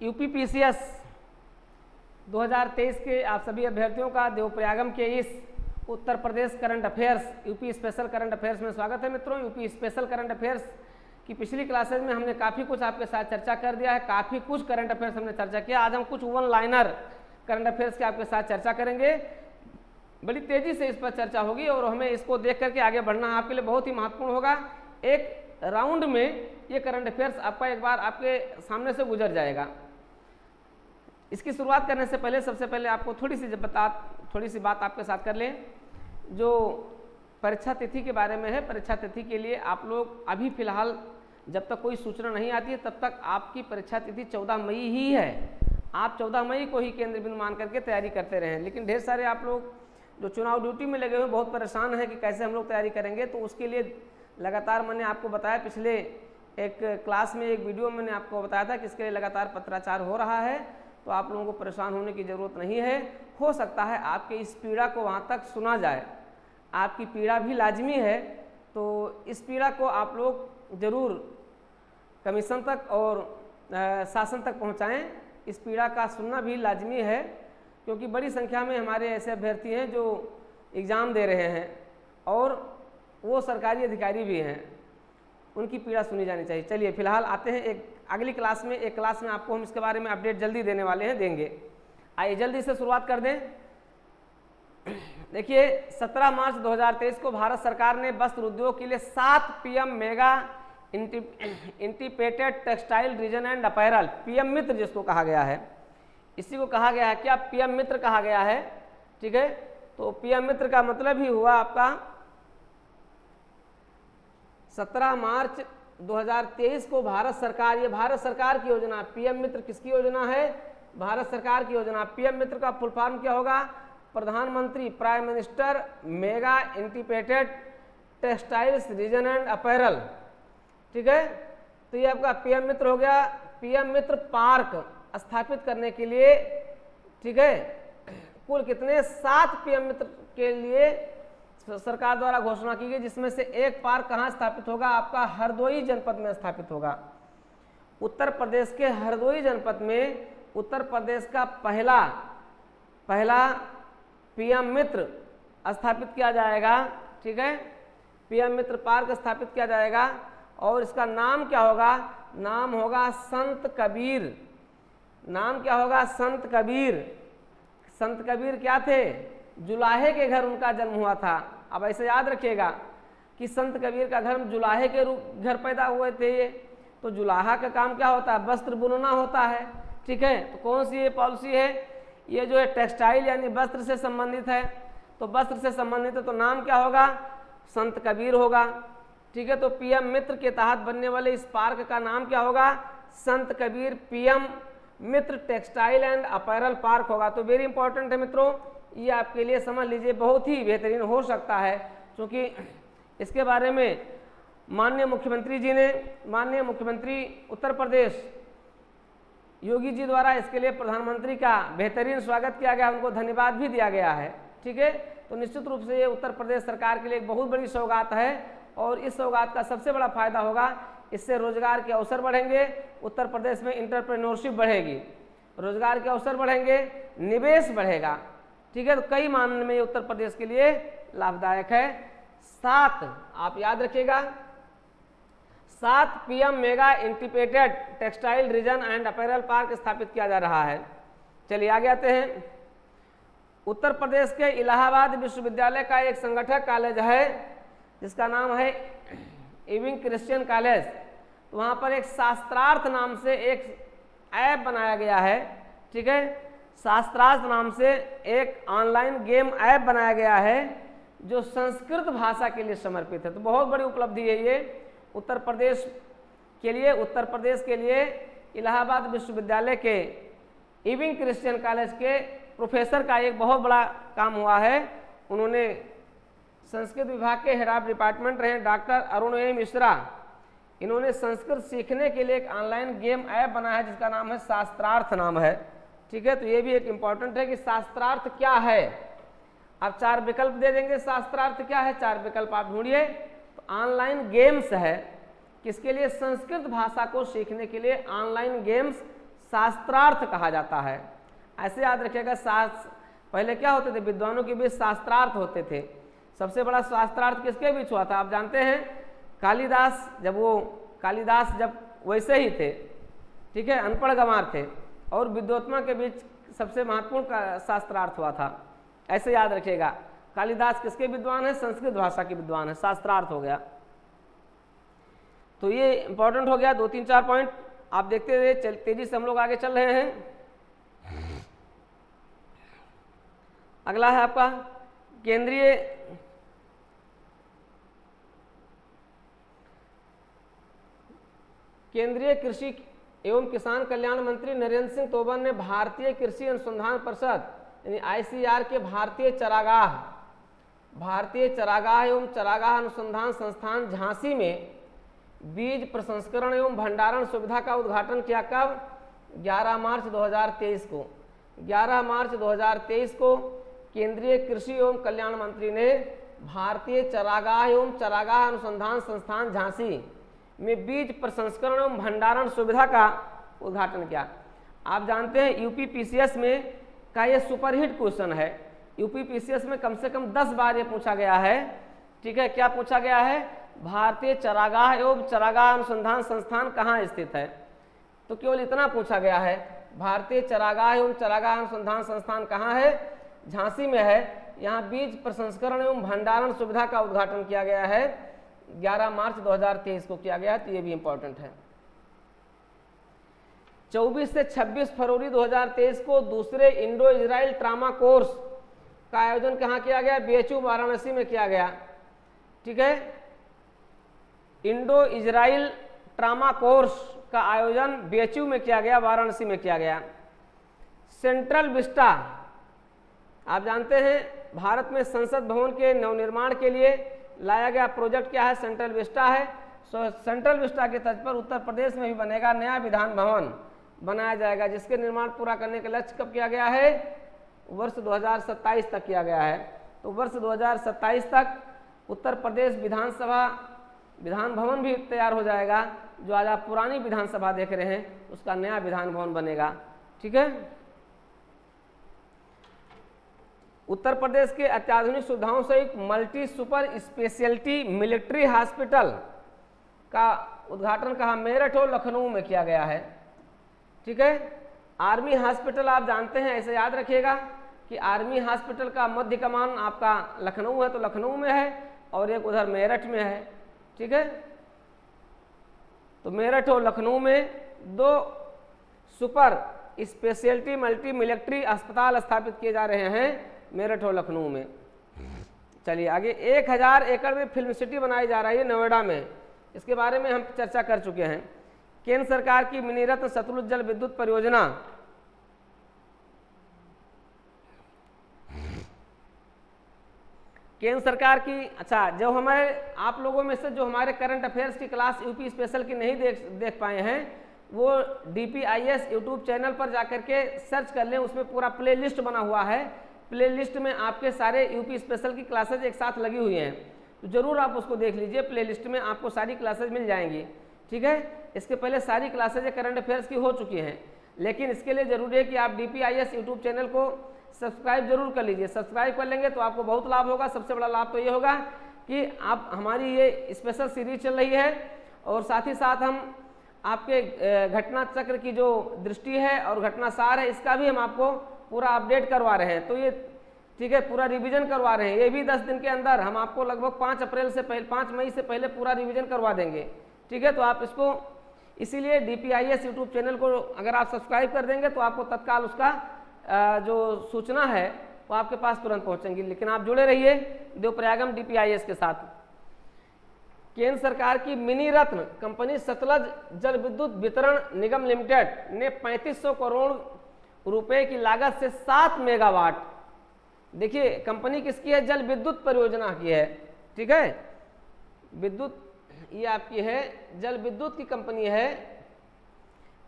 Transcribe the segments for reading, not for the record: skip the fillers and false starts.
UPPCS 2023 के आप सभी अभ्यर्थियों का देवप्रयागम के इस Uttar Pradesh current affairs UP special current affairs में स्वागत है मित्रों। यूपी स्पेशल करंट अफेयर्स की पिछली क्लासेज में हमने काफ़ी कुछ आपके साथ चर्चा कर दिया है, काफ़ी कुछ करंट अफेयर्स हमने चर्चा किया। आज हम कुछ वन लाइनर करंट अफेयर्स की आपके साथ चर्चा करेंगे। बड़ी तेज़ी से इस पर चर्चा होगी और हमें इसको देख करके आगे बढ़ना आपके लिए बहुत ही महत्वपूर्ण होगा। एक राउंड में ये करंट अफेयर्स आपका एक बार आपके सामने से गुजर जाएगा। इसकी शुरुआत करने से पहले सबसे पहले आपको थोड़ी सी बात आपके साथ कर लें जो परीक्षा तिथि के बारे में है। परीक्षा तिथि के लिए आप लोग अभी फिलहाल जब तक कोई सूचना नहीं आती है तब तक आपकी परीक्षा तिथि 14 मई ही है। आप 14 मई को ही केंद्र बिंदु मान करके तैयारी करते रहें। लेकिन ढेर सारे आप लोग जो चुनाव ड्यूटी में लगे हुए बहुत परेशान हैं कि कैसे हम लोग तैयारी करेंगे। तो उसके लिए लगातार मैंने आपको बताया, पिछले एक क्लास में एक वीडियो में मैंने आपको बताया था कि इसके लिए लगातार पत्राचार हो रहा है। तो आप लोगों को परेशान होने की ज़रूरत नहीं है। हो सकता है आपके इस पीड़ा को वहाँ तक सुना जाए, आपकी पीड़ा भी लाजमी है। तो इस पीड़ा को आप लोग ज़रूर कमीशन तक और शासन तक पहुँचाएँ। इस पीड़ा का सुनना भी लाजमी है क्योंकि बड़ी संख्या में हमारे ऐसे अभ्यर्थी हैं जो एग्ज़ाम दे रहे हैं और वो सरकारी अधिकारी भी हैं, उनकी पीड़ा सुनी जानी चाहिए। चलिए फिलहाल आते हैं एक अगली क्लास में। एक क्लास में आपको हम इसके बारे में अपडेट जल्दी देने वाले हैं, देंगे। आइए जल्दी से शुरुआत कर दें। देखिए 17 मार्च 2023 को भारत सरकार ने वस्त्र उद्योग के लिए 7 PM mega integrated textile region and apparel, PM Mitra जिसको कहा गया है, इसी को कहा गया है क्या, पीएम मित्र कहा गया है। ठीक है, तो पीएम मित्र का मतलब ही हुआ आपका 17 मार्च 2023 को भारत सरकार, ये भारत सरकार की योजना, पीएम मित्र किसकी योजना है, भारत सरकार की योजना। पीएम मित्र का फुल फॉर्म क्या होगा, प्रधानमंत्री prime minister mega integrated textiles region and apparel. ठीक है, तो ये आपका पीएम मित्र हो गया। पीएम मित्र पार्क स्थापित करने के लिए, ठीक है, कुल कितने 7 पीएम मित्र के लिए सरकार द्वारा घोषणा की गई, जिसमें से एक पार्क कहाँ स्थापित होगा, आपका हरदोई जनपद में स्थापित होगा। उत्तर प्रदेश के हरदोई जनपद में उत्तर प्रदेश का पहला पीएम मित्र स्थापित किया जाएगा। ठीक है, पीएम मित्र पार्क स्थापित किया जाएगा और इसका नाम क्या होगा, नाम होगा संत कबीर। नाम क्या होगा, संत कबीर। संत कबीर क्या थे, जुलाहे के घर उनका जन्म हुआ था। अब ऐसे याद रखिएगा कि संत कबीर का घर जुलाहे के घर पैदा हुए थे ये। तो जुलाहा का काम क्या होता है, वस्त्र बुनना होता है। ठीक है, तो कौन सी ये पॉलिसी है, ये जो है टेक्सटाइल यानी वस्त्र से संबंधित है। तो वस्त्र से संबंधित है तो नाम क्या होगा, संत कबीर होगा। ठीक है, तो पीएम मित्र के तहत बनने वाले इस पार्क का नाम क्या होगा, संत Kabir PM Mitra textile and apparel park होगा। तो वेरी इंपॉर्टेंट है मित्रों, ये आपके लिए समझ लीजिए, बहुत ही बेहतरीन हो सकता है क्योंकि इसके बारे में माननीय मुख्यमंत्री उत्तर प्रदेश योगी जी द्वारा इसके लिए प्रधानमंत्री का बेहतरीन स्वागत किया गया, उनको धन्यवाद भी दिया गया है। ठीक है, तो निश्चित रूप से ये उत्तर प्रदेश सरकार के लिए एक बहुत बड़ी सौगात है और इस सौगात का सबसे बड़ा फायदा होगा, इससे रोजगार के अवसर बढ़ेंगे, उत्तर प्रदेश में एंटरप्रेन्योरशिप बढ़ेगी, रोजगार के अवसर बढ़ेंगे, निवेश बढ़ेगा। ठीक है, तो कई मामले में ये उत्तर प्रदेश के लिए लाभदायक है। 7 आप याद रखिएगा, 7 PM mega integrated textile region and apparel park स्थापित किया जा रहा है। चलिए आगे आते हैं। उत्तर प्रदेश के इलाहाबाद विश्वविद्यालय का एक संगठक कॉलेज है जिसका नाम है इविंग क्रिश्चियन कॉलेज। तो वहाँ पर एक शास्त्रार्थ नाम से एक ऐप बनाया गया है। ठीक है, शास्त्रार्थ नाम से एक ऑनलाइन गेम ऐप बनाया गया है जो संस्कृत भाषा के लिए समर्पित है। तो बहुत बड़ी उपलब्धि है ये उत्तर प्रदेश के लिए इलाहाबाद विश्वविद्यालय के इविंग क्रिश्चियन कॉलेज के प्रोफेसर का एक बहुत बड़ा काम हुआ है। उन्होंने संस्कृत विभाग के हेड ऑफ डिपार्टमेंट रहे डॉक्टर अरुण ए मिश्रा। इन्होंने संस्कृत सीखने के लिए एक ऑनलाइन गेम ऐप बनाया है जिसका नाम है शास्त्रार्थ नाम है। ठीक है, तो ये भी एक इम्पॉर्टेंट है कि शास्त्रार्थ क्या है। अब 4 विकल्प दे देंगे, शास्त्रार्थ क्या है, 4 विकल्प आप ढूंढिए। तो ऑनलाइन गेम्स है, किसके लिए, संस्कृत भाषा को सीखने के लिए ऑनलाइन गेम्स शास्त्रार्थ कहा जाता है। ऐसे याद रखिएगा, पहले क्या होते थे, विद्वानों के बीच शास्त्रार्थ होते थे। सबसे बड़ा शास्त्रार्थ किसके बीच हुआ था आप जानते हैं? कालिदास, जब वैसे ही थे, ठीक है, अनपढ़ गंवार थे, और विद्वोत्मा के बीच सबसे महत्वपूर्ण शास्त्रार्थ हुआ था। ऐसे याद रखिएगा, कालिदास किसके विद्वान है? संस्कृत भाषा के विद्वान है, शास्त्रार्थ हो गया। तो ये इंपॉर्टेंट हो गया, 2-3-4 पॉइंट आप देखते हुए तेजी से हम लोग आगे चल रहे हैं। अगला है आपका केंद्रीय कृषि एवं किसान कल्याण मंत्री नरेंद्र सिंह तोमर ने भारतीय कृषि अनुसंधान परिषद यानी ICAR के भारतीय चरागाह एवं चरागाह अनुसंधान संस्थान झांसी में बीज प्रसंस्करण एवं भंडारण सुविधा का उद्घाटन किया। कब? 11 मार्च 2023 को। 11 मार्च 2023 को केंद्रीय कृषि एवं कल्याण मंत्री ने भारतीय चरागाह एवं चरागाह अनुसंधान संस्थान झांसी में बीज प्रसंस्करण एवं भंडारण सुविधा का उद्घाटन किया। आप जानते हैं UPPCS में का ये सुपरहिट क्वेश्चन है। UPPCS में कम से कम 10 बार ये पूछा गया है, ठीक है। क्या पूछा गया है? भारतीय चरागाह एवं चरागाह अनुसंधान संस्थान कहाँ स्थित है? तो केवल इतना पूछा गया है, भारतीय चरागाह एवं चरागाह अनुसंधान संस्थान कहाँ है? झांसी में है। यहाँ बीज प्रसंस्करण एवं भंडारण सुविधा का उद्घाटन किया गया है, 11 मार्च 2023 को किया गया। तो ये भी इंपॉर्टेंट है। 24 से 26 फरवरी 2023 को दूसरे इंडो इजराइल ट्रामा कोर्स का आयोजन कहाँ किया गया? BHU वाराणसी में किया गया, ठीक है। इंडो इजराइल ट्रामा कोर्स का आयोजन BHU में किया गया, वाराणसी में किया गया। सेंट्रल विस्टा, आप जानते हैं भारत में संसद भवन के नवनिर्माण के लिए लाया गया प्रोजेक्ट क्या है? सेंट्रल विस्टा है। सेंट्रल विस्टा के तर्ज पर उत्तर प्रदेश में भी बनेगा नया विधान भवन बनाया जाएगा, जिसके निर्माण पूरा करने का लक्ष्य कब किया गया है? वर्ष 2027 तक किया गया है। तो वर्ष 2027 तक उत्तर प्रदेश विधान भवन भी तैयार हो जाएगा। जो आज आप पुरानी विधानसभा देख रहे हैं उसका नया विधान भवन बनेगा, ठीक है। उत्तर प्रदेश के अत्याधुनिक सुविधाओं से एक multi super speciality military hospital का उद्घाटन कहाँ? मेरठ और लखनऊ में किया गया है, ठीक है। आर्मी हॉस्पिटल आप जानते हैं, ऐसे याद रखिएगा कि आर्मी हॉस्पिटल का मध्य कमान आपका लखनऊ है, तो लखनऊ में है, और एक उधर मेरठ में है, ठीक है। तो मेरठ और लखनऊ में 2 सुपर स्पेशलिटी मल्टी मिलिट्री अस्पताल स्थापित किए जा रहे हैं, मेरठ और लखनऊ में। चलिए आगे, 1000 एकड़ में फिल्म सिटी बनाई जा रही है नोएडा में। इसके बारे में हम चर्चा कर चुके हैं। केंद्र सरकार की मिनीरत्न सतलुज जल विद्युत परियोजना केंद्र सरकार की, अच्छा, जो हमारे आप लोगों में से जो हमारे करंट अफेयर्स की क्लास यूपी स्पेशल की नहीं देख पाए हैं, वो DPIS यूट्यूब चैनल पर जाकर के सर्च कर लें, उसमें पूरा प्ले लिस्ट बना हुआ है। प्ले लिस्ट में आपके सारे यूपी स्पेशल की क्लासेज एक साथ लगी हुई हैं, तो जरूर आप उसको देख लीजिए। प्ले लिस्ट में आपको सारी क्लासेज मिल जाएंगी, ठीक है। इसके पहले सारी क्लासेज करंट अफेयर्स की हो चुकी हैं, लेकिन इसके लिए जरूरी है कि आप DPIS यूट्यूब चैनल को सब्सक्राइब जरूर कर लीजिए। सब्सक्राइब कर लेंगे तो आपको बहुत लाभ होगा। सबसे बड़ा लाभ तो ये होगा कि आप हमारी ये स्पेशल सीरीज चल रही है, और साथ ही साथ हम आपके घटना चक्र की जो दृष्टि है और घटना सार है, इसका भी हम आपको पूरा अपडेट करवा रहे हैं। तो ये, ठीक है, पूरा रिवीजन करवा रहे हैं। ये भी 10 दिन के अंदर हम आपको लगभग 5 मई से पहले पूरा रिवीजन करवा देंगे, ठीक है। तो आप इसको, इसीलिए DPIS यूट्यूब चैनल को अगर आप सब्सक्राइब कर देंगे तो आपको तत्काल उसका जो सूचना है वो आपके पास तुरंत पहुंचेंगी। लेकिन आप जुड़े रहिए देवप्रयागम DPIS के साथ। केंद्र सरकार की मिनी रत्न कंपनी सतलज जल विद्युत वितरण निगम लिमिटेड ने 3500 करोड़ रुपए की लागत से 7 मेगावाट, देखिए कंपनी किसकी है? जल विद्युत परियोजना की है, ठीक है। विद्युत ये आपकी है, जल विद्युत की कंपनी है,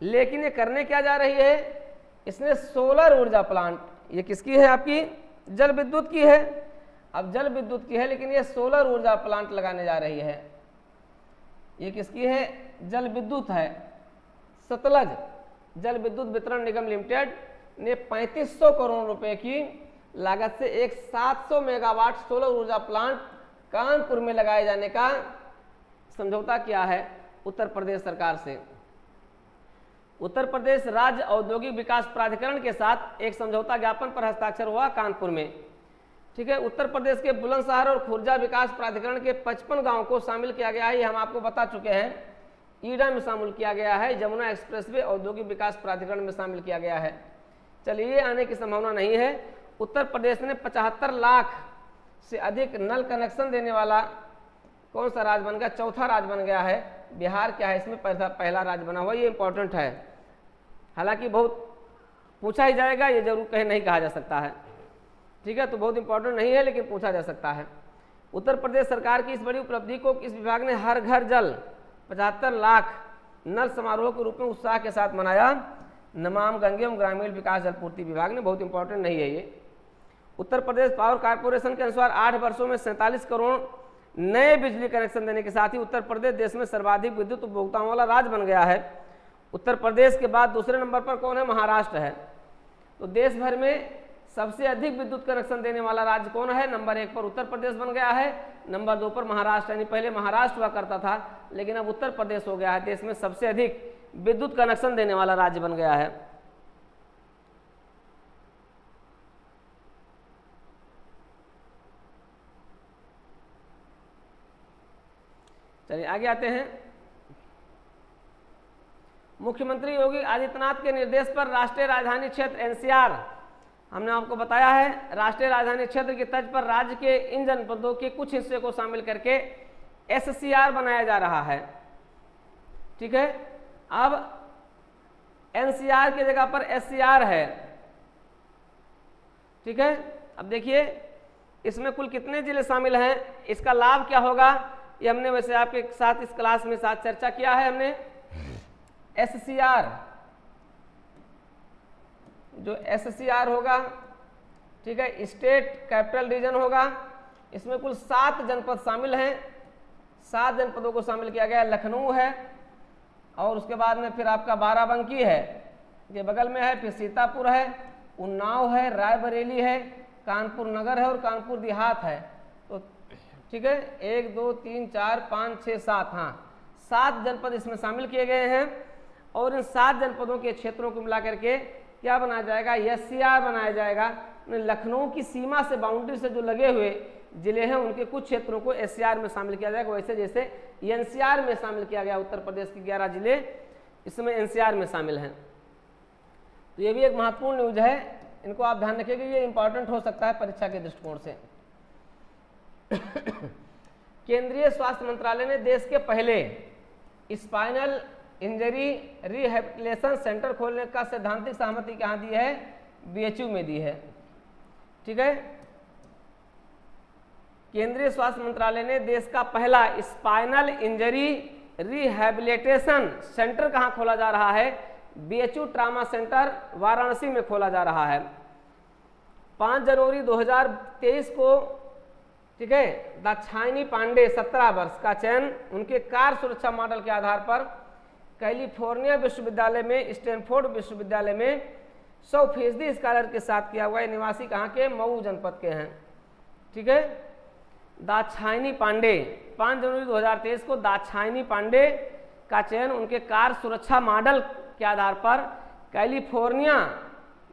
लेकिन ये करने क्या जा रही है? इसने सोलर ऊर्जा प्लांट, ये किसकी है? आपकी जल विद्युत की है। अब जल विद्युत की है, लेकिन ये सोलर ऊर्जा प्लांट लगाने जा रही है। ये किसकी है? जल विद्युत है, सतलज जल विद्युत वितरण निगम लिमिटेड ने 3500 करोड़ रुपए की लागत से एक 700 मेगावाट सोलर ऊर्जा प्लांट कानपुर में लगाए जाने का समझौता किया है उत्तर प्रदेश सरकार से। उत्तर प्रदेश राज्य औद्योगिक विकास प्राधिकरण के साथ एक समझौता ज्ञापन पर हस्ताक्षर हुआ कानपुर में। ठीक है, उत्तर प्रदेश के बुलंदशहर और खुर्जा विकास प्राधिकरण के 55 गांवों को शामिल किया गया है, ये हम आपको बता चुके हैं। ईडा में शामिल किया गया है, जमुना एक्सप्रेसवे औद्योगिक विकास प्राधिकरण में शामिल किया गया है। चलिए, आने की संभावना नहीं है। उत्तर प्रदेश ने 75 लाख से अधिक नल कनेक्शन देने वाला कौन सा राज्य बन गया? चौथा राज्य बन गया है। बिहार क्या है इसमें? पहला राज्य बना हुआ, ये इंपॉर्टेंट है। हालांकि बहुत पूछा ही जाएगा, ये जरूर कहीं नहीं कहा जा सकता है। ठीक है, तो बहुत इंपॉर्टेंट नहीं है लेकिन पूछा जा सकता है। उत्तर प्रदेश सरकार की इस बड़ी उपलब्धि को इस विभाग ने हर घर जल 75 लाख नल समारोह के रूप में उत्साह के साथ मनाया। नमाम गंगे एवं ग्रामीण विकास जलपूर्ति विभाग ने, बहुत इंपॉर्टेंट नहीं है ये। उत्तर प्रदेश पावर कॉर्पोरेशन के अनुसार 8 वर्षों में 47 करोड़ नए बिजली कनेक्शन देने के साथ ही उत्तर प्रदेश देश में सर्वाधिक विद्युत उपभोक्ताओं वाला राज्य बन गया है। उत्तर प्रदेश के बाद दूसरे नंबर पर कौन है? महाराष्ट्र है। तो देश भर में सबसे अधिक विद्युत कनेक्शन देने वाला राज्य कौन है? नंबर 1 पर उत्तर प्रदेश बन गया है, नंबर 2 पर महाराष्ट्र। यानी पहले महाराष्ट्र हुआ करता था लेकिन अब उत्तर प्रदेश हो गया है, देश में सबसे अधिक विद्युत कनेक्शन देने वाला राज्य बन गया है। चलिए आगे आते हैं। मुख्यमंत्री योगी आदित्यनाथ के निर्देश पर राष्ट्रीय राजधानी क्षेत्र एनसीआर, हमने आपको बताया है, राष्ट्रीय राजधानी क्षेत्र की तर्ज पर राज्य के इन जनपदों के कुछ हिस्से को शामिल करके एससीआर बनाया जा रहा है। ठीक है, अब एनसीआर की जगह पर एससीआर है। ठीक है, अब देखिए इसमें कुल कितने जिले शामिल हैं, इसका लाभ क्या होगा, ये हमने वैसे आपके साथ इस क्लास में साथ चर्चा किया है हमने। एससीआर, जो एससीआर होगा, ठीक है, स्टेट कैपिटल रीजन होगा, इसमें कुल 7 जनपद शामिल हैं। 7 जनपदों को शामिल किया गया। लखनऊ है और उसके बाद में फिर आपका बाराबंकी है, ये बगल में है, फिर सीतापुर है, उन्नाव है, रायबरेली है, कानपुर नगर है और कानपुर देहात है। तो ठीक है, 1 2 3 4 5 6 7, हाँ 7 जनपद इसमें शामिल किए गए हैं। और इन 7 जनपदों के क्षेत्रों को मिला करके क्या बनाया जाएगा? एससीआर बनाया जाएगा। लखनऊ की सीमा से, बाउंड्री से जो लगे हुए जिले हैं उनके कुछ क्षेत्रों को एससीआर में शामिल किया जाएगा, वैसे जैसे एनसीआर में शामिल किया गया उत्तर प्रदेश के 11 जिले इसमें एनसीआर में शामिल हैं। तो ये भी एक महत्वपूर्ण न्यूज है, इनको आप ध्यान रखिएगा, ये इंपॉर्टेंट हो सकता है परीक्षा के दृष्टिकोण से। केंद्रीय स्वास्थ्य मंत्रालय ने देश के पहले स्पाइनल इंजरी रिहेबिलिटेशन सेंटर खोलने का सैद्धांतिक सहमति कहाँ दी है? बीएचयू में दी है। ठीक है, केंद्रीय स्वास्थ्य मंत्रालय ने देश का पहला स्पाइनल इंजरी रिहेबिलिटेशन सेंटर कहाँ खोला जा रहा है? बीएचयू ट्रामा सेंटर वाराणसी में खोला जा रहा है। 5 जनवरी 2023 को, ठीक है, दाक्षायणी पांडे 17 वर्ष का चयन उनके कार सुरक्षा मॉडल के आधार पर कैलिफोर्निया विश्वविद्यालय में, स्टैनफोर्ड विश्वविद्यालय में 100% स्कॉलर के साथ किया हुआ है। निवासी कहाँ के? मऊ जनपद के हैं। ठीक है, दाक्षायणी पांडे, 5 जनवरी 2023 को दाक्षायणी पांडे का चयन उनके कार सुरक्षा मॉडल के आधार पर कैलिफोर्निया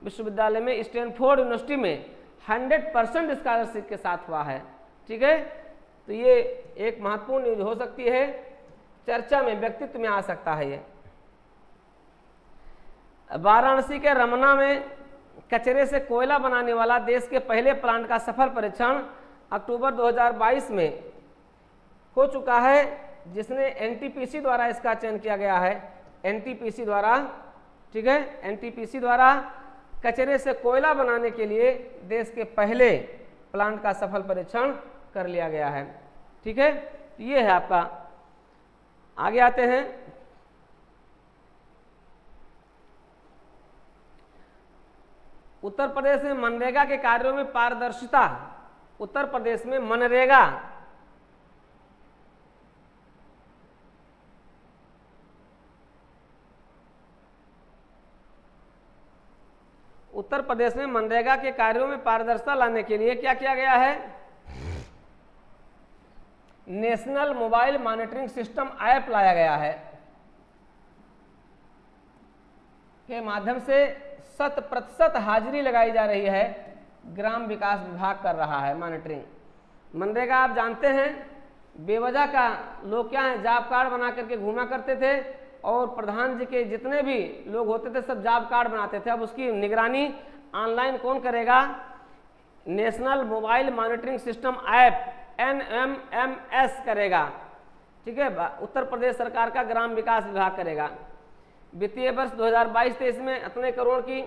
विश्वविद्यालय में, स्टैनफोर्ड यूनिवर्सिटी में 100% स्कॉलरशिप के साथ हुआ है। ठीक है, तो ये एक महत्वपूर्ण न्यूज हो सकती है, चर्चा में, व्यक्तित्व में आ सकता है। ये वाराणसी के रमना में कचरे से कोयला बनाने वाला देश के पहले प्लांट का सफल परीक्षण अक्टूबर 2022 में हो चुका है, जिसने एनटीपीसी द्वारा इसका चयन किया गया है। एनटीपीसी द्वारा, ठीक है, एनटीपीसी द्वारा कचरे से कोयला बनाने के लिए देश के पहले प्लांट का सफल परीक्षण कर लिया गया है। ठीक है, ये है आपका। आगे आते हैं। उत्तर प्रदेश में मनरेगा के कार्यों में पारदर्शिता। उत्तर प्रदेश में मनरेगा उत्तर प्रदेश में मनरेगा के कार्यों में पारदर्शिता लाने के लिए क्या किया गया है? National mobile monitoring system app लाया गया है के माध्यम से 100% हाजिरी लगाई जा रही है। ग्राम विकास विभाग कर रहा है मॉनिटरिंग। मनरेगा आप जानते हैं बेवजह का लोग क्या है, जॉब कार्ड बना करके घूमा करते थे और प्रधान जी के जितने भी लोग होते थे सब जॉब कार्ड बनाते थे। अब उसकी निगरानी ऑनलाइन कौन करेगा? National mobile monitoring system app NMMS करेगा। ठीक है, उत्तर प्रदेश सरकार का ग्राम विकास विभाग करेगा। वित्तीय वर्ष 2022-23 में इतने करोड़ की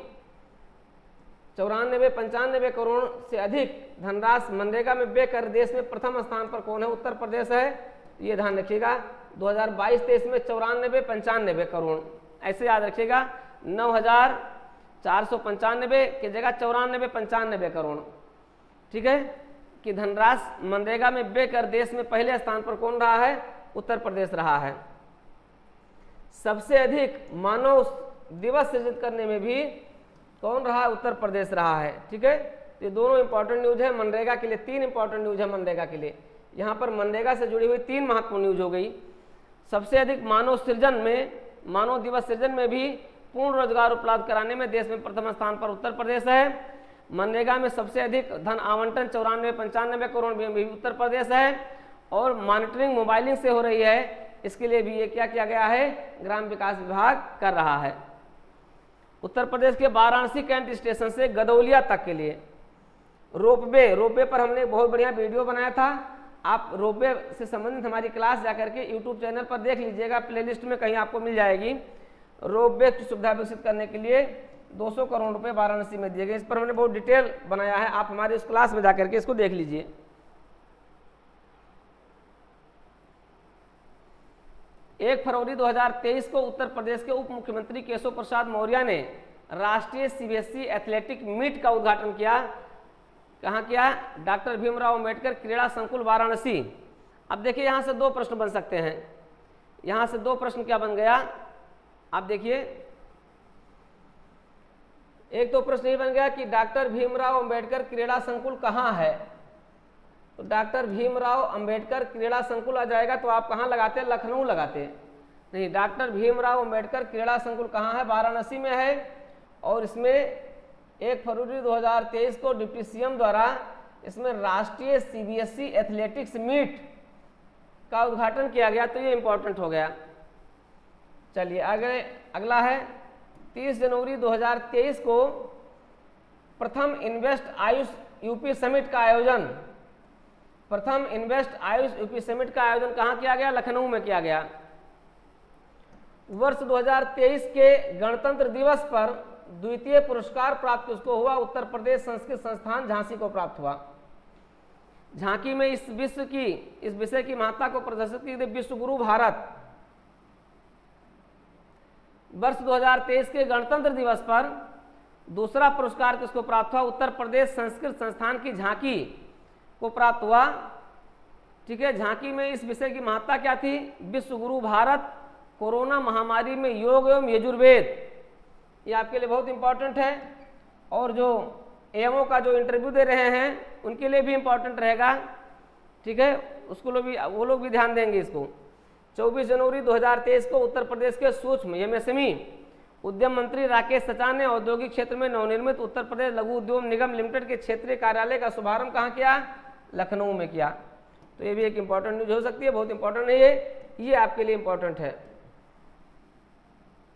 94-95 करोड़ से अधिक धनराशि मनरेगा में व्यय कर देश में प्रथम स्थान पर कौन है? उत्तर प्रदेश है। ये ध्यान रखिएगा, 2022-23 में 94-95 करोड़, ऐसे याद रखिएगा। 9,495 की जगह 94-95 करोड़। ठीक है, कि धनराशि मनरेगा में व्यय कर देश में पहले स्थान पर कौन रहा है? उत्तर प्रदेश रहा है। सबसे अधिक मानव दिवस सृजित करने में भी कौन रहा है? उत्तर प्रदेश रहा है। ठीक है, ये दोनों इंपॉर्टेंट न्यूज है मनरेगा के लिए। 3 इंपॉर्टेंट न्यूज है मनरेगा के लिए। यहाँ पर मनरेगा से जुड़ी हुई 3 महत्वपूर्ण न्यूज हो गई। सबसे अधिक मानव सृजन में, मानव दिवस सृजन में भी पूर्ण रोजगार उपलब्ध कराने में देश में प्रथम स्थान पर उत्तर प्रदेश है। मनरेगा में सबसे अधिक धन आवंटन 94-95 करोड़ में भी उत्तर प्रदेश है। और मॉनिटरिंग मोबाइलिंग से हो रही है, इसके लिए भी ये क्या किया गया है? ग्राम विकास विभाग कर रहा है। उत्तर प्रदेश के वाराणसी कैंट स्टेशन से गदौलिया तक के लिए रोपवे पर हमने बहुत बढ़िया वीडियो बनाया था। आप रोपवे से संबंधित हमारी क्लास जाकर के यूट्यूब चैनल पर देख लीजिएगा, प्लेलिस्ट में कहीं आपको मिल जाएगी। रोपवे की सुविधा विकसित करने के लिए 200 करोड़ रुपए वाराणसी में दिए गए। इस पर हमने बहुत डिटेल बनाया है, आप हमारी उस क्लास में जाकर के इसको देख लीजिए। 1 फरवरी 2023 को उत्तर प्रदेश के उप मुख्यमंत्री केशव प्रसाद मौर्य ने राष्ट्रीय CBSE एथलेटिक मीट का उद्घाटन किया। कहाँ किया? डॉक्टर भीमराव अंबेडकर क्रीड़ा संकुल वाराणसी। अब देखिए यहाँ से 2 प्रश्न बन सकते हैं। यहाँ से 2 प्रश्न क्या बन गया? आप देखिए, एक तो प्रश्न ये बन गया कि डॉक्टर भीमराव अंबेडकर क्रीड़ा संकुल कहाँ है? तो डॉक्टर भीमराव अंबेडकर क्रीड़ा संकुल आ जाएगा तो आप कहाँ लगाते? लखनऊ लगाते। नहीं, डॉक्टर भीमराव अंबेडकर क्रीड़ा संकुल कहाँ है? वाराणसी में है। और इसमें 1 फरवरी 2023 को डिप्टी CM द्वारा इसमें राष्ट्रीय CBSE एथलेटिक्स मीट का उद्घाटन किया गया, तो ये इंपॉर्टेंट हो गया। चलिए आगे अगला है 30 जनवरी 2023 को प्रथम इन्वेस्ट आयुष यूपी समिट का आयोजन, प्रथम इन्वेस्ट आयुष यूपी समिट का आयोजन कहाँ किया गया? लखनऊ में किया गया। वर्ष 2023 के गणतंत्र दिवस पर द्वितीय पुरस्कार प्राप्त किसको हुआ? उत्तर प्रदेश संस्कृत संस्थान झांसी को प्राप्त हुआ। झांकी में इस विषय की महत्ता को प्रदर्शित की गई विश्व गुरु भारत। वर्ष 2023 के गणतंत्र दिवस पर दूसरा पुरस्कार किसको प्राप्त हुआ? उत्तर प्रदेश संस्कृत संस्थान की झांकी को प्राप्त हुआ। ठीक है, झांकी में इस विषय की महत्ता क्या थी? विश्व गुरु भारत, कोरोना महामारी में योग एवं यजुर्वेद। ये आपके लिए बहुत इंपॉर्टेंट है। और जो एएमओ का जो इंटरव्यू दे रहे हैं उनके लिए भी इंपॉर्टेंट रहेगा। ठीक है, उसको वो लोग भी ध्यान देंगे इसको। 24 जनवरी 2023 को उत्तर प्रदेश के सूक्ष्म MSME उद्यम मंत्री राकेश सचा ने औद्योगिक क्षेत्र में नवनिर्मित उत्तर प्रदेश लघु उद्योग निगम लिमिटेड के क्षेत्रीय कार्यालय का शुभारंभ कहाँ किया? लखनऊ में किया। तो ये भी एक इंपॉर्टेंट न्यूज हो सकती है, बहुत इंपॉर्टेंट है ये आपके लिए इंपॉर्टेंट है।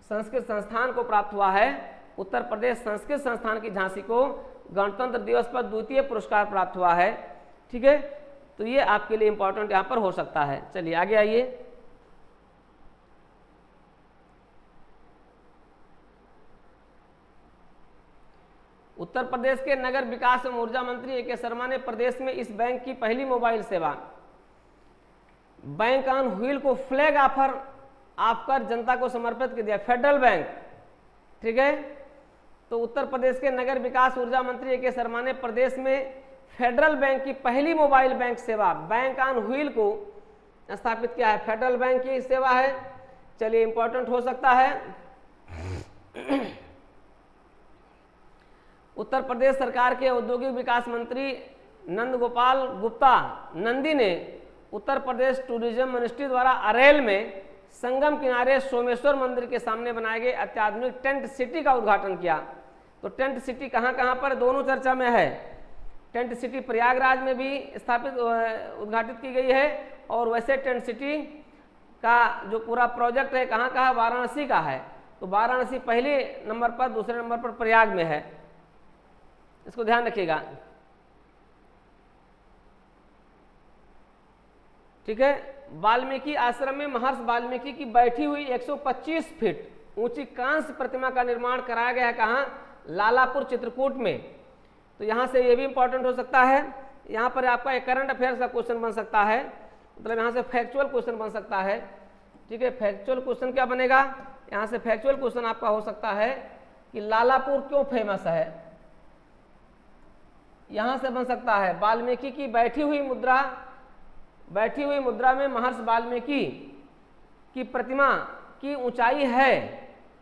संस्कृत संस्थान को प्राप्त हुआ है, उत्तर प्रदेश संस्कृत संस्थान की झांसी को गणतंत्र दिवस पर द्वितीय पुरस्कार प्राप्त हुआ है। ठीक है, तो ये आपके लिए इंपॉर्टेंट यहाँ पर हो सकता है। चलिए आगे आइए। उत्तर प्रदेश के नगर विकास एवं ऊर्जा मंत्री AK शर्मा ने प्रदेश में इस बैंक की पहली मोबाइल सेवा बैंक ऑन व्हील को फ्लैग ऑफर आपकर जनता को समर्पित कर दिया। Federal bank. ठीक है, तो उत्तर प्रदेश के नगर विकास ऊर्जा मंत्री AK शर्मा ने प्रदेश में फेडरल बैंक की पहली मोबाइल बैंक सेवा बैंक ऑन व्हील को स्थापित किया है। फेडरल बैंक की सेवा है। चलिए इंपॉर्टेंट हो सकता है। उत्तर प्रदेश सरकार के औद्योगिक विकास मंत्री नंदगोपाल गुप्ता नंदी ने उत्तर प्रदेश टूरिज्म मिनिस्ट्री द्वारा अरेल में संगम किनारे सोमेश्वर मंदिर के सामने बनाए गए अत्याधुनिक टेंट सिटी का उद्घाटन किया। तो टेंट सिटी कहाँ कहाँ पर, दोनों चर्चा में है। टेंट सिटी प्रयागराज में भी स्थापित उद्घाटित की गई है, और वैसे टेंट सिटी का जो पूरा प्रोजेक्ट है कहाँ का है, वाराणसी का है। तो वाराणसी पहले नंबर पर, दूसरे नंबर पर प्रयाग में है, इसको ध्यान रखिएगा। ठीक है। वाल्मीकि आश्रम में महर्षि वाल्मीकि की बैठी हुई 125 फीट ऊंची कांस्य प्रतिमा का निर्माण कराया गया है। कहाँ? लालापुर चित्रकूट में। तो यहाँ से ये भी इंपॉर्टेंट हो सकता है, यहाँ पर आपका एक करंट अफेयर्स का क्वेश्चन बन सकता है, मतलब यहाँ से फैक्चुअल क्वेश्चन बन सकता है। ठीक है, फैक्चुअल क्वेश्चन क्या बनेगा, यहाँ से फैक्चुअल क्वेश्चन आपका हो सकता है कि लालापुर क्यों फेमस है, यहाँ से बन सकता है। वाल्मीकि की बैठी हुई मुद्रा में महर्षि वाल्मीकि की प्रतिमा की ऊंचाई है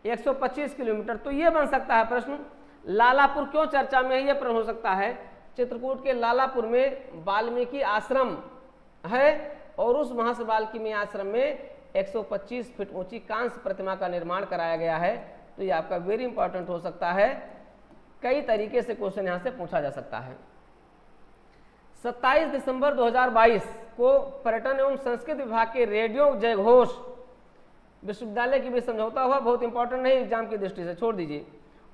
125 किलोमीटर, तो ये बन सकता है प्रश्न। लालापुर क्यों चर्चा में है, ये प्रश्न हो सकता है। चित्रकूट के लालापुर में वाल्मीकि आश्रम है और उस महर्षि वाल्मीकि आश्रम में 125 फीट ऊंची कांस्य प्रतिमा का निर्माण कराया गया है। तो ये आपका वेरी इंपॉर्टेंट हो सकता है, कई तरीके से क्वेश्चन यहाँ से पूछा जा सकता है। 27 दिसंबर 2022 को पर्यटन एवं संस्कृति विभाग के रेडियो जयघोष विश्वविद्यालय की भी समझौता हुआ, बहुत इंपॉर्टेंट नहीं एग्जाम की दृष्टि से, छोड़ दीजिए।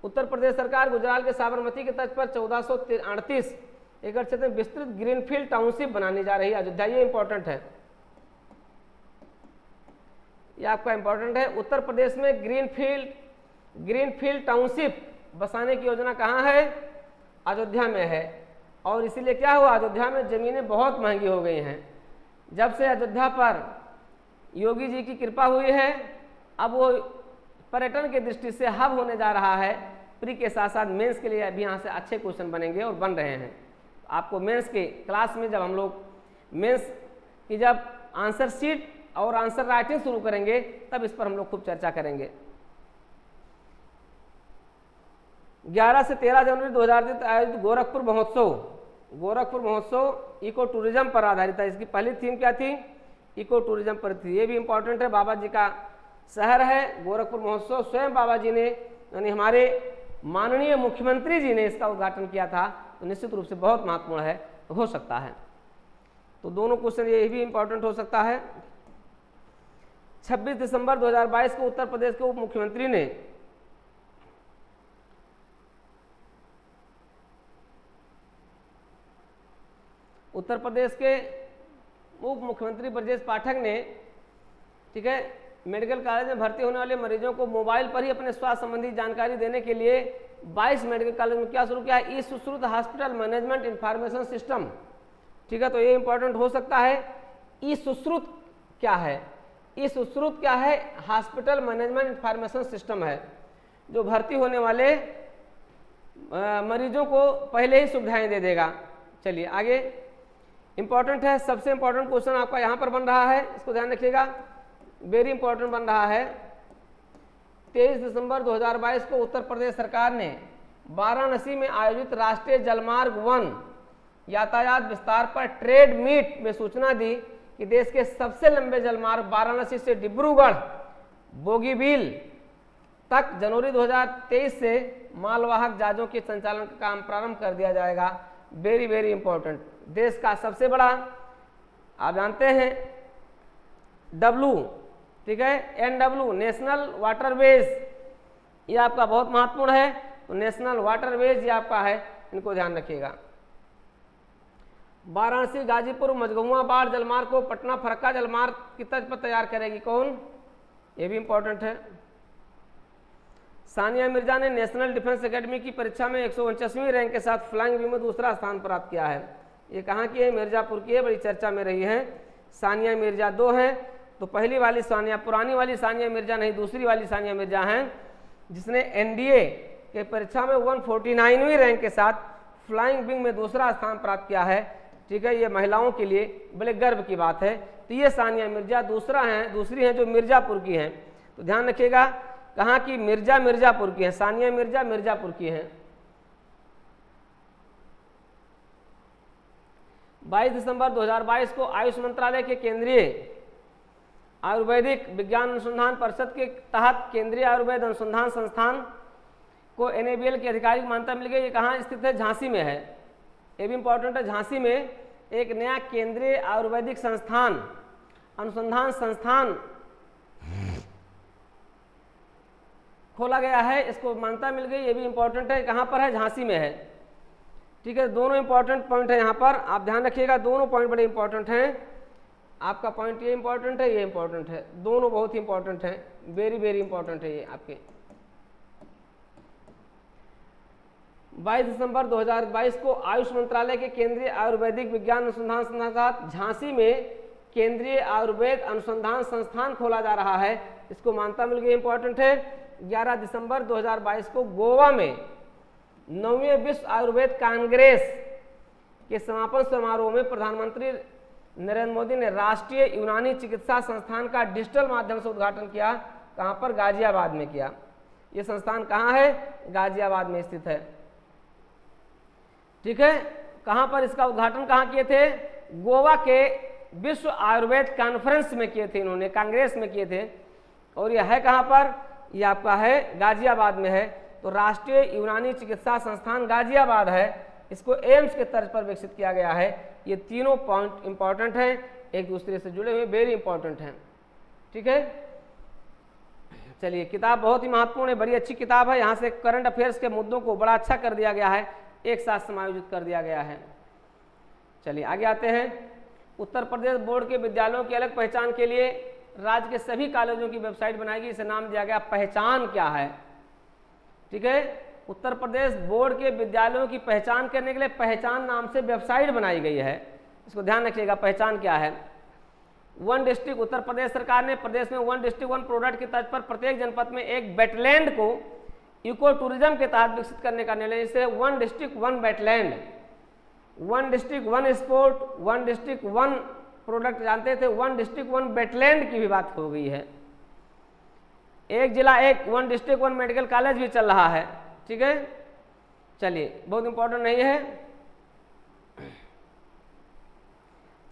उत्तर प्रदेश सरकार गुजरात के साबरमती के तट पर 1438 एकड़ क्षेत्र में विस्तृत ग्रीनफील्ड टाउनशिप बनाने जा रही है अयोध्या। ये इंपॉर्टेंट है, ये आपका इंपॉर्टेंट है। उत्तर प्रदेश में ग्रीनफील्ड टाउनशिप बसाने की योजना कहाँ है? अयोध्या में है। और इसीलिए क्या हुआ, अयोध्या में जमीनें बहुत महंगी हो गई हैं। जब से अयोध्या पर योगी जी की कृपा हुई है, अब वो पर्यटन की दृष्टि से हब होने जा रहा है। प्री के साथ साथ मेंस के लिए अभी यहाँ से अच्छे क्वेश्चन बनेंगे और बन रहे हैं। आपको मेंस के क्लास में जब हम लोग मेंस की जब आंसर शीट और आंसर राइटिंग शुरू करेंगे तब इस पर हम लोग खूब चर्चा करेंगे। 11 से 13 जनवरी 2023 आयोजित गोरखपुर महोत्सव इको टूरिज्म पर आधारित है। इसकी पहली थीम क्या थी? इको टूरिज्म पर थी। ये भी इंपॉर्टेंट है, बाबा जी का शहर है गोरखपुर महोत्सव। स्वयं बाबा जी ने, यानी हमारे माननीय मुख्यमंत्री जी ने इसका उद्घाटन किया था, तो निश्चित रूप से बहुत महत्वपूर्ण है, हो सकता है। तो दोनों क्वेश्चन ये भी इंपॉर्टेंट हो सकता है। 26 दिसंबर 2022 को उत्तर प्रदेश के उप मुख्यमंत्री ने उत्तर प्रदेश के उप मुख्यमंत्री ब्रजेश पाठक ने, ठीक है, मेडिकल कॉलेज में भर्ती होने वाले मरीजों को मोबाइल पर ही अपने स्वास्थ्य संबंधी जानकारी देने के लिए 22 मेडिकल कॉलेज में क्या शुरू किया है? E Sushrut hospital management information system. ठीक है, तो ये इंपॉर्टेंट हो सकता है। ई सुश्रुत क्या है? ई सुश्रुत क्या है? हॉस्पिटल मैनेजमेंट इंफॉर्मेशन सिस्टम है, जो भर्ती होने वाले मरीजों को पहले ही सुविधाएं दे देगा। चलिए आगे, इंपॉर्टेंट है, सबसे इंपॉर्टेंट क्वेश्चन आपका यहाँ पर बन रहा है, इसको ध्यान रखिएगा, वेरी इंपॉर्टेंट बन रहा है। 23 दिसंबर 2022 को उत्तर प्रदेश सरकार ने वाराणसी में आयोजित राष्ट्रीय जलमार्ग 1 यातायात विस्तार पर ट्रेड मीट में सूचना दी कि देश के सबसे लंबे जलमार्ग वाराणसी से डिब्रूगढ़ बोगीबील तक जनवरी 2023 से मालवाहक जहाजों के संचालन का काम प्रारंभ कर दिया जाएगा। Very very important. देश का सबसे बड़ा, आप जानते हैं, डब्लू, ठीक है, NW नेशनल वाटरवेज, ये आपका बहुत महत्वपूर्ण है। तो नेशनल वाटरवेज ये आपका है, इनको ध्यान रखिएगा। वाराणसी गाजीपुर मझगुआ बाढ़ जलमार्ग को पटना फरक्का जलमार्ग की तर्ज पर तैयार करेगी कौन? ये भी इंपॉर्टेंट है। सानिया मिर्जा ने नेशनल डिफेंस एकेडमी की परीक्षा में 149वीं रैंक के साथ फ्लाइंग व्यू में दूसरा स्थान प्राप्त किया है। ये कहाँ की है? मिर्जापुर की है, बड़ी चर्चा में रही है। सानिया मिर्जा 2 हैं, तो पहली वाली सानिया, पुरानी वाली सानिया मिर्जा नहीं, दूसरी वाली सानिया मिर्जा हैं, जिसने NDA के परीक्षा में 149वीं रैंक के साथ फ्लाइंग विंग में दूसरा स्थान प्राप्त किया है। ठीक है, ये महिलाओं के लिए बड़े गर्व की बात है। तो ये सानिया मिर्जा दूसरी हैं जो मिर्जापुर की हैं। तो ध्यान रखिएगा, कहाँ की? मिर्जापुर की है। सानिया मिर्जा मिर्जापुर की हैं। 22 दिसंबर 2022 को आयुष मंत्रालय के केंद्रीय आयुर्वेदिक विज्ञान अनुसंधान परिषद के तहत केंद्रीय आयुर्वेद अनुसंधान संस्थान को NABL की आधिकारिक मान्यता मिल गई। ये कहाँ स्थित है? झांसी में है। ये भी इंपॉर्टेंट है। झांसी में एक नया केंद्रीय आयुर्वेदिक संस्थान अनुसंधान संस्थान खोला गया है, इसको मान्यता मिल गई। ये भी इंपॉर्टेंट है। कहाँ पर है? झांसी में है। ठीक है, दोनों इंपॉर्टेंट पॉइंट है यहाँ पर, आप ध्यान रखिएगा। दोनों पॉइंट बड़े इंपॉर्टेंट हैं। आपका पॉइंट ये इंपॉर्टेंट है, ये इंपॉर्टेंट है, दोनों बहुत ही इंपॉर्टेंट है, वेरी वेरी इंपॉर्टेंट है ये आपके। 22 दिसंबर 2022 को आयुष मंत्रालय के केंद्रीय आयुर्वेदिक विज्ञान अनुसंधान संस्थान झांसी में केंद्रीय आयुर्वेद अनुसंधान संस्थान खोला जा रहा है, इसको मान्यता मिल गई, इंपॉर्टेंट है। 11 दिसंबर 2022 को गोवा में 9वें विश्व आयुर्वेद कांग्रेस के समापन समारोह में प्रधानमंत्री नरेंद्र मोदी ने राष्ट्रीय यूनानी चिकित्सा संस्थान का डिजिटल माध्यम से उद्घाटन किया। कहाँ पर? गाजियाबाद में किया। ये संस्थान कहाँ है? गाजियाबाद में स्थित है। ठीक है, कहाँ पर इसका उद्घाटन कहाँ किए थे? गोवा के विश्व आयुर्वेद कॉन्फ्रेंस में किए थे इन्होंने, कांग्रेस में किए थे। और यह है कहाँ पर? यह आपका है गाजियाबाद में है। तो राष्ट्रीय यूनानी चिकित्सा संस्थान गाजियाबाद है, इसको एम्स के तर्ज पर विकसित किया गया है। ये तीनों पॉइंट इंपॉर्टेंट हैं, एक दूसरे से जुड़े हुए, वेरी इंपॉर्टेंट हैं। ठीक है, चलिए, किताब बहुत ही महत्वपूर्ण है, बड़ी अच्छी किताब है। यहाँ से करंट अफेयर्स के मुद्दों को बड़ा अच्छा कर दिया गया है, एक साथ समायोजित कर दिया गया है। चलिए आगे आते हैं। उत्तर प्रदेश बोर्ड के विद्यालयों की अलग पहचान के लिए राज्य के सभी कॉलेजों की वेबसाइट बनाएगी, इसे नाम दिया गया पहचान क्या है। ठीक है, उत्तर प्रदेश बोर्ड के विद्यालयों की पहचान करने के लिए पहचान नाम से वेबसाइट बनाई गई है, इसको ध्यान रखिएगा। पहचान क्या है? वन डिस्ट्रिक्ट, उत्तर प्रदेश सरकार ने प्रदेश में वन डिस्ट्रिक्ट वन प्रोडक्ट की तर्ज पर प्रत्येक जनपद में एक वेटलैंड को इको टूरिज्म के तहत विकसित करने का निर्णय। इसे one district one wetland, one district one sport, one district one product जानते थे, वन डिस्ट्रिक्ट वन वेटलैंड की भी बात हो गई है। एक जिला एक one district one medical college भी चल रहा है। ठीक है, चलिए, बहुत इंपॉर्टेंट नहीं है।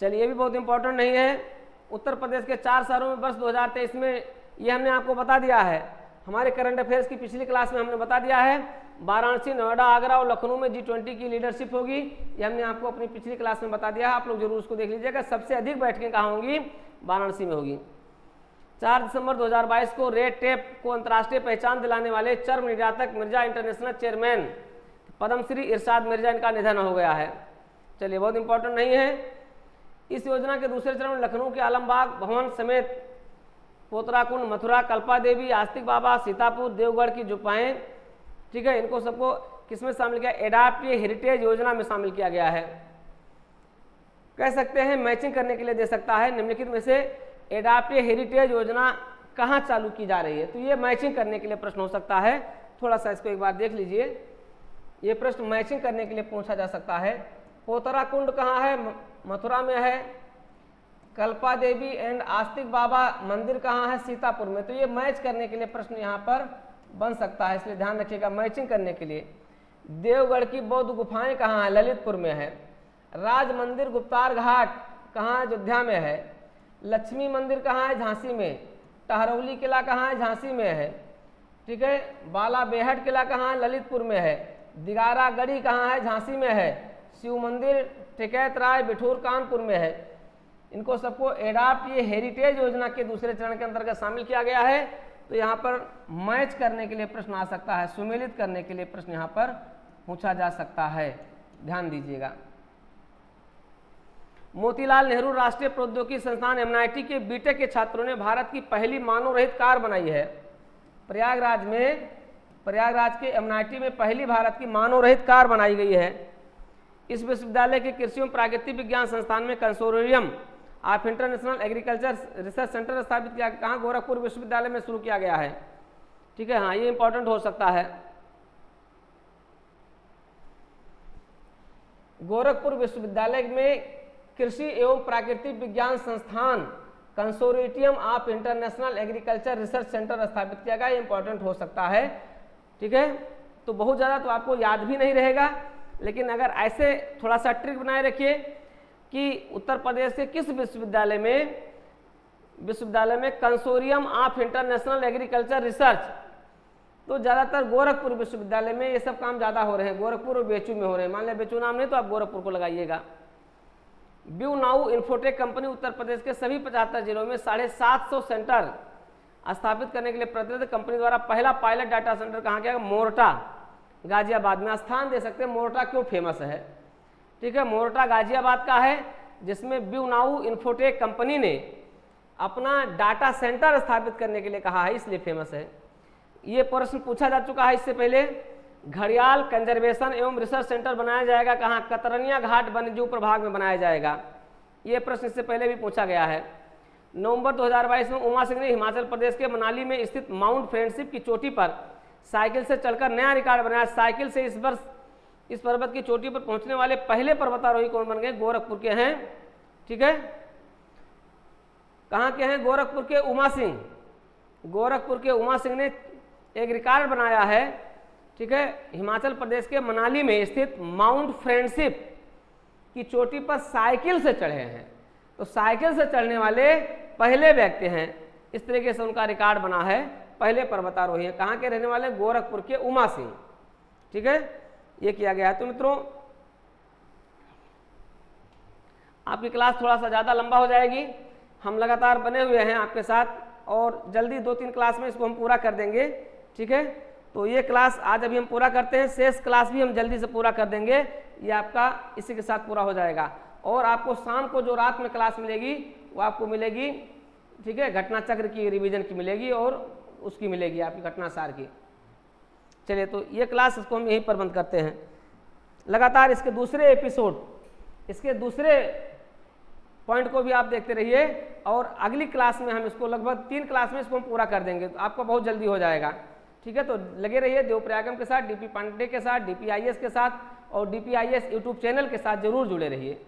चलिए, ये भी बहुत इंपॉर्टेंट नहीं है। उत्तर प्रदेश के 4 शहरों में वर्ष 2023 में, ये हमने आपको बता दिया है, हमारे करंट अफेयर्स की पिछली क्लास में हमने बता दिया है। वाराणसी, नोएडा, आगरा और लखनऊ में G20 की लीडरशिप होगी, ये हमने आपको अपनी पिछली क्लास में बता दिया है। आप लोग जरूर उसको देख लीजिएगा। सबसे अधिक बैठकें कहाँ होंगी? वाराणसी में होगी। 4 दिसंबर 2022 को रेड टेप को अंतर्राष्ट्रीय पहचान दिलाने वाले चर्म निर्यातक मिर्जा इंटरनेशनल चेयरमैन पद्मश्री इरशाद मिर्जा, इनका निधन हो गया है। चलिए, बहुत इंपॉर्टेंट नहीं है। इस योजना के दूसरे चरण में लखनऊ के आलमबाग भवन समेत पोतराकुंड, मथुरा, कल्पा देवी, आस्तिक बाबा, सीतापुर, देवगढ़ की जुपाएं, ठीक है, इनको सबको किसमें शामिल किया? एडाप्ट हेरिटेज योजना में शामिल किया गया है। कह सकते हैं मैचिंग करने के लिए दे सकता है, निम्नलिखित में से एडाप्ट हेरिटेज योजना कहाँ चालू की जा रही है? तो ये मैचिंग करने के लिए प्रश्न हो सकता है। थोड़ा सा इसको एक बार देख लीजिए, ये प्रश्न मैचिंग करने के लिए पूछा जा सकता है। पोतराकुंड कहाँ है? मथुरा में है। कल्पा देवी एंड आस्तिक बाबा मंदिर कहाँ है? सीतापुर में। तो ये मैच करने के लिए प्रश्न यहाँ पर बन सकता है, इसलिए ध्यान रखिएगा मैचिंग करने के लिए। देवगढ़ की बौद्ध गुफाएं कहाँ है? ललितपुर में है। राज मंदिर गुप्तार घाट कहाँ है? अयोध्या में है। लक्ष्मी मंदिर कहाँ है? झांसी में। टहरौली किला कहाँ है? झांसी में है। ठीक है, बाला बेहट किला कहाँ है? ललितपुर में है। दिगारा गढ़ी कहाँ है? झांसी में है। शिव मंदिर टिकैत राय बिठूर कानपुर में है। इनको सबको एडाप्ट हेरिटेज योजना के दूसरे चरण के अंतर्गत शामिल किया गया है। तो यहाँ पर मैच करने के लिए प्रश्न आ सकता है, सुमेलित करने के लिए प्रश्न यहाँ पर पूछा जा सकता है, ध्यान दीजिएगा। मोतीलाल नेहरू राष्ट्रीय प्रौद्योगिकी संस्थान MIT के बीटेक के छात्रों ने भारत की पहली मानव रहित कार बनाई है। प्रयागराज के MIT में पहली भारत की मानव रहित कार बनाई गई है। इस विश्वविद्यालय के कृषि एवं प्राकृतिक विज्ञान संस्थान में consortium of international agriculture research centre स्थापित किया। कहाँ? गोरखपुर विश्वविद्यालय में शुरू किया गया है। ठीक है, हाँ, ये इंपॉर्टेंट हो सकता है। गोरखपुर विश्वविद्यालय में कृषि एवं प्राकृतिक विज्ञान संस्थान consortium of international agriculture research centre स्थापित किया गया। ये इंपॉर्टेंट हो सकता है। ठीक है, तो बहुत ज़्यादा तो आपको याद भी नहीं रहेगा, लेकिन अगर ऐसे थोड़ा सा ट्रिक बनाए रखिए कि उत्तर प्रदेश के किस विश्वविद्यालय में consortium of international agriculture research, तो ज़्यादातर गोरखपुर विश्वविद्यालय में ये सब काम ज़्यादा हो रहे हैं, गोरखपुर और बेचू में हो रहे हैं। मान लिया बेचू नाम नहीं तो आप गोरखपुर को लगाइएगा। View now infotech company Uttar Pradesh के सभी 75 जिलों में 750 सेंटर स्थापित करने के लिए प्रतिबद्ध। कंपनी द्वारा पहला पायलट डाटा सेंटर कहाँ गया? मोरटा गाजियाबाद में। स्थान दे सकते हैं मोरटा क्यों फेमस है, ठीक है, मोरटा गाजियाबाद का है, जिसमें व्यू नाउ इन्फोटेक कंपनी ने अपना डाटा सेंटर स्थापित करने के लिए कहा है, इसलिए फेमस है। ये प्रश्न पूछा जा चुका है इससे पहले। घड़ियाल कंजर्वेशन एवं रिसर्च सेंटर बनाया जाएगा कहाँ? कतरनिया घाट वन्यजीव प्रभाग में बनाया जाएगा। ये प्रश्न इससे पहले भी पूछा गया है। नवंबर 2022 में उमा सिंह ने हिमाचल प्रदेश के मनाली में स्थित माउंट फ्रेंडशिप की चोटी पर साइकिल से चलकर नया रिकॉर्ड बनाया। साइकिल से इस वर्ष इस पर्वत की चोटी पर पहुंचने वाले पहले पर्वतारोही कौन बन गए? गोरखपुर के हैं, ठीक है। कहाँ के हैं? गोरखपुर के उमा सिंह। गोरखपुर के उमा सिंह ने एक रिकॉर्ड बनाया है, ठीक है, हिमाचल प्रदेश के मनाली में स्थित माउंट फ्रेंडशिप की चोटी पर साइकिल से चढ़े हैं। तो साइकिल से चढ़ने वाले पहले व्यक्ति हैं, इस तरीके से उनका रिकॉर्ड बना है, पहले पर्वतारोही हैं। कहाँ के रहने वाले? गोरखपुर के उमा सिंह, ठीक है, ये किया गया है। तो मित्रों आपकी क्लास थोड़ा सा ज़्यादा लंबा हो जाएगी, हम लगातार बने हुए हैं आपके साथ और जल्दी 2-3 क्लास में इसको हम पूरा कर देंगे, ठीक है। तो ये क्लास आज अभी हम पूरा करते हैं, शेष क्लास भी हम जल्दी से पूरा कर देंगे, ये आपका इसी के साथ पूरा हो जाएगा। और आपको शाम को जो रात में क्लास मिलेगी वो आपको मिलेगी, ठीक है, घटना चक्र की रिवीजन की मिलेगी और उसकी मिलेगी आपकी घटना सार की। चलिए, तो ये क्लास इसको हम यहीं पर बंद करते हैं। लगातार इसके दूसरे एपिसोड, इसके दूसरे पॉइंट को भी आप देखते रहिए और अगली क्लास में हम इसको लगभग 3 क्लास में इसको हम पूरा कर देंगे, तो आपको बहुत जल्दी हो जाएगा, ठीक है। तो लगे रहिए देवप्रयागम के साथ, डीपी पांडे के साथ, DPIS के साथ और DPIS यूट्यूब चैनल के साथ जरूर जुड़े रहिए।